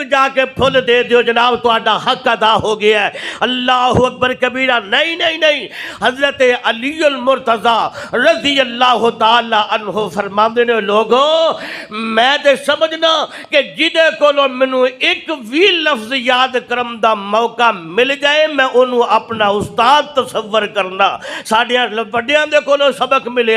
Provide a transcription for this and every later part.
जाके फुल दे दियो जनाब तुहाडा हक अदा हो गया है। अल्लाह अकबर कबीरा। नहीं नहीं नहीं, हजरत अली अल मुर्तज़ा रज़ी अल्लाह ताला अन्हु फरमाते ने लोगो मैं तो समझना कि जिदे कोलों मैनू एक भी लफ्ज याद करम दा मौका मिल जाए मैं उन्होंने अपना उस्ताद तसव्वर करना। साडियां वड्डियां दे कोलों सबक मिले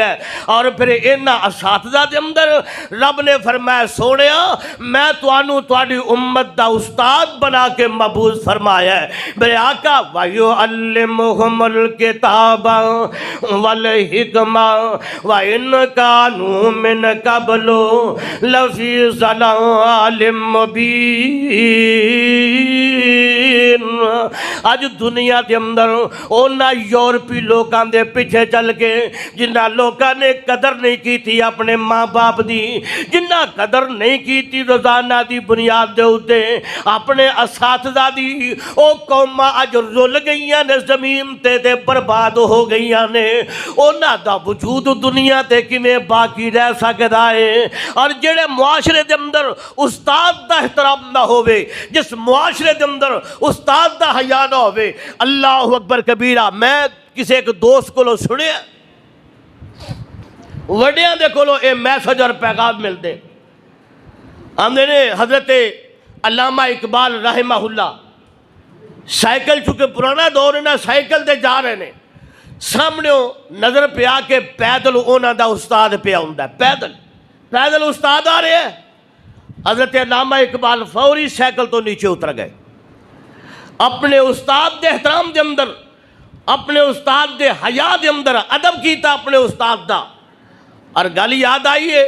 और फिर इन्हां असातिज़ा दे अंदर रब ने फरमाया सोनिया मैं तुहानू तुहाडी उम्मत दा उस्ताद बना के मबूस फरमाया है। मेरे आका वायु अल्लिमुहुमुल किताबा वल हिकमा व इन कानू मिन कबलो लफी ज़लालिम मुबीन। अज दुनिया के अंदर उन्हां यूरोपी लोगों के पीछे चल के जिन्हां लोगों ने कदर नहीं की थी अपने माँ बाप की, जिन्हां कदर नहीं की थी रोजाना की बुनियाद के उत्ते अपने असातिज़ा दी, वो कौमां अज रुल गई ने जमीन ते बर्बाद हो गई ने। उन्हां दा वजूद दुनिया ते किवें बाकी रह सकता है। और जेड़े मुआशरे के अंदर उस्ताद का एहतराम ना होवे, जिस मुआशरे के अंदर उस्ताद का हया ना होवे, अल्लाह अकबर कबीरा। मैं किसी एक दोस्त को सुनिया वड्डियां दे कोलों ये मैसेज और पैगाम मिलते आंदे ने हजरत अल्लामा इकबाल रहमहुल्लाह साइकिल चुके पुराना दौर है ना, साइकिल ते जा रहे ने, सामने नज़र पे आके पैदल उन्हों का उस्ताद पिया होंदा, पैदल पैदल उस्ताद आ रहे हैं। हजरत अल्लामा इकबाल फौरी साइकिल तो नीचे उतर गए, अपने उस्ताद के एहतराम के अंदर, अपने उस्ताद के हया के अंदर अदब किया अपने उस्ताद का। और गल याद आई है